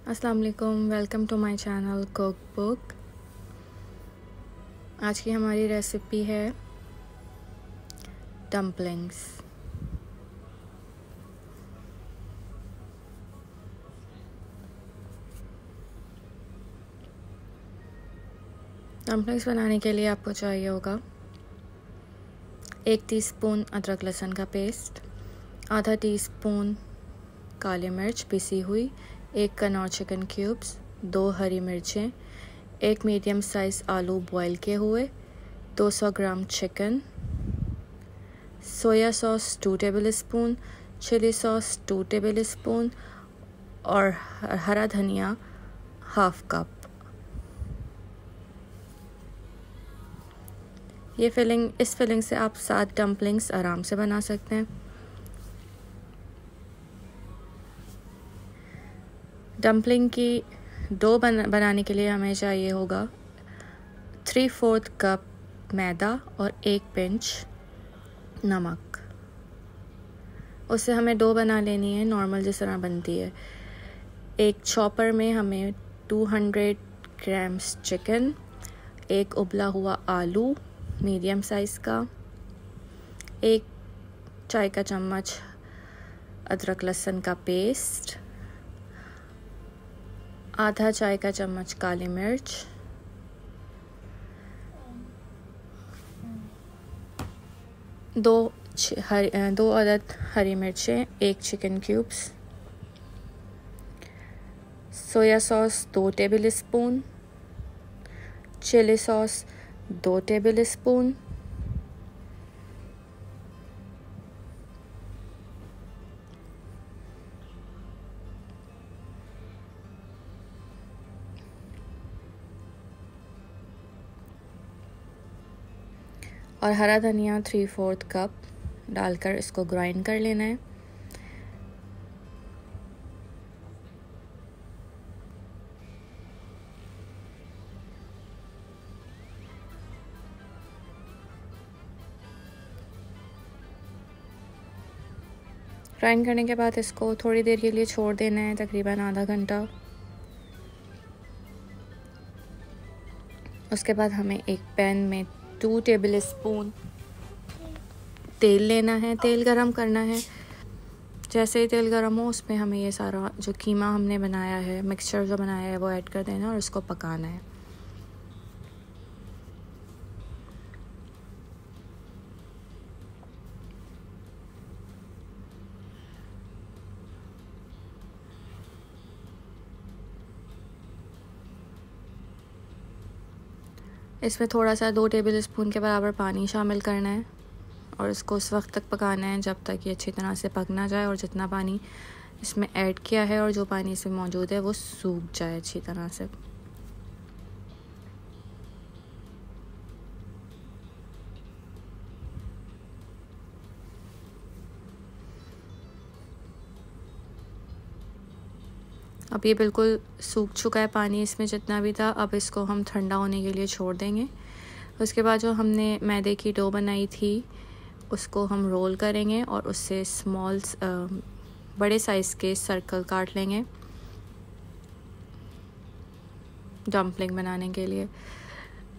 अस्सलाम वालेकुम, welcome to my channel Cook Book. आज की हमारी रेसिपी है डम्पलिंग्स। डम्पलिंग्स बनाने के लिए आपको चाहिए होगा 1 टीस्पून अदरक लहसुन का पेस्ट, आधा टीस्पून काली मिर्च पिसी हुई, 1 कनौर चिकन क्यूब्स, 2 हरी मिर्चें, 1 मीडियम साइज़ आलू बॉईल किए हुए, 200 gram chicken, soya sauce 2 tablespoon, chilli sauce 2 tablespoon और हरा धनिया हाफ कप। इस फिलिंग से आप 7 डम्पलिंग्स आराम से बना सकते हैं। डम्पलिंग की डो बनाने के लिए हमें चाहिए होगा 3/4 कप मैदा और 1 पिंच नमक। उससे हमें डो बना लेनी है नॉर्मल जिस तरह बनती है। एक चॉपर में हमें 200 ग्राम्स चिकन, 1 उबला हुआ आलू मीडियम साइज़ का, 1 चाय का चम्मच अदरक लहसुन का पेस्ट, आधा चाय का चम्मच काली मिर्च, 2 अदद हरी मिर्चें, 1 chicken cubes, soya sauce 2 tablespoon, chilli sauce 2 tablespoon, और हरा धनिया 3/4 कप डालकर इसको ग्राइंड कर लेना है। ग्राइंड करने के बाद इसको थोड़ी देर के लिए छोड़ देना है, तकरीबन आधा घंटा। उसके बाद हमें एक पैन में 2 टेबल स्पून तेल लेना है, तेल गरम करना है। जैसे ही तेल गरम हो उसमें हमें ये सारा जो कीमा हमने बनाया है, मिक्सचर जो बनाया है वो ऐड कर देना और उसको पकाना है। इसमें थोड़ा सा 2 टेबल स्पून के बराबर पानी शामिल करना है और इसको उस वक्त तक पकाना है जब तक ये अच्छी तरह से पक ना जाए और जितना पानी इसमें ऐड किया है और जो पानी इसमें मौजूद है वो सूख जाए अच्छी तरह से। अब ये बिल्कुल सूख चुका है पानी इसमें जितना भी था। अब इसको हम ठंडा होने के लिए छोड़ देंगे। उसके बाद जो हमने मैदे की डो बनाई थी उसको हम रोल करेंगे और उससे बड़े साइज़ के सर्कल काट लेंगे डम्पलिंग बनाने के लिए।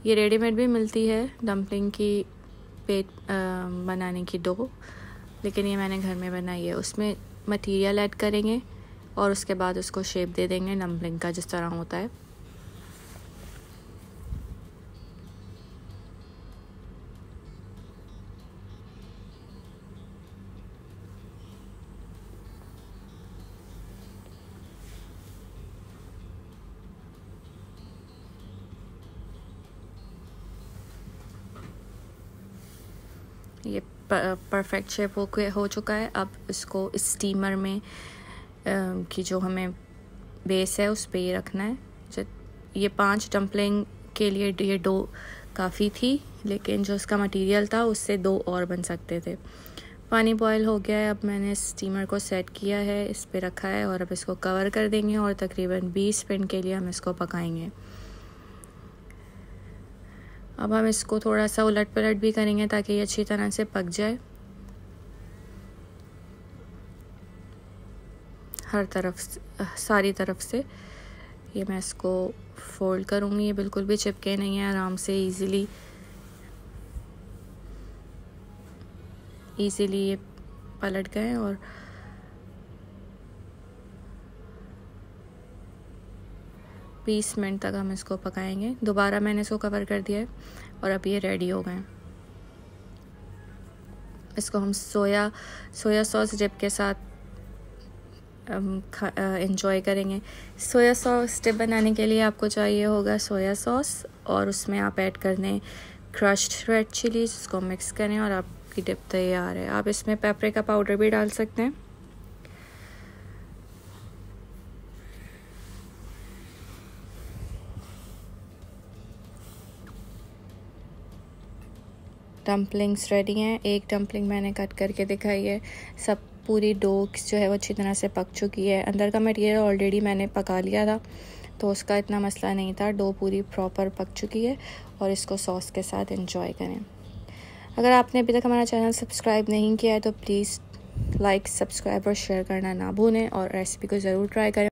ये रेडीमेड भी मिलती है डम्पलिंग की बनाने की डो, लेकिन ये मैंने घर में बनाई है। उसमें मटेरियल ऐड करेंगे और उसके बाद उसको शेप दे देंगे डम्पलिंग का जिस तरह होता है। ये परफेक्ट शेप हो चुका है। अब इसको स्टीमर में की जो हमें बेस है उस पे ये रखना है। ये 5 डम्पलिंग के लिए ये डो काफ़ी थी, लेकिन जो इसका मटेरियल था उससे 2 और बन सकते थे। पानी बॉयल हो गया है। अब मैंने स्टीमर को सेट किया है, इस पे रखा है और अब इसको कवर कर देंगे और तकरीबन 20 मिनट के लिए हम इसको पकाएंगे। अब हम इसको थोड़ा सा उलट पलट भी करेंगे ताकि ये अच्छी तरह से पक जाए हर तरफ सारी तरफ से। ये मैं इसको फोल्ड करूँगी। ये बिल्कुल भी चिपके नहीं है, आराम से इजीली ये पलट गए और बीस मिनट तक हम इसको पकाएंगे। दोबारा मैंने इसको कवर कर दिया है और अब ये रेडी हो गए। इसको हम सोया सॉस डिप के साथ एंजॉय करेंगे। सोया सॉस डिप बनाने के लिए आपको चाहिए होगा सोया सॉस, और उसमें आप ऐड कर दें क्रश्ड रेड चिलीज, उसको मिक्स करें और आपकी डिप तैयार है। आप इसमें पेपरिका पाउडर भी डाल सकते हैं। डम्पलिंग्स रेडी हैं। एक डम्पलिंग मैंने कट करके दिखाई है। सब पूरी डो जो है वो अच्छी तरह से पक चुकी है। अंदर का मटेरियल ऑलरेडी मैंने पका लिया था, तो उसका इतना मसला नहीं था। डो पूरी प्रॉपर पक चुकी है और इसको सॉस के साथ एंजॉय करें। अगर आपने अभी तक हमारा चैनल सब्सक्राइब नहीं किया है तो प्लीज़ लाइक, सब्सक्राइब और शेयर करना ना भूलें और रेसिपी को ज़रूर ट्राई करें।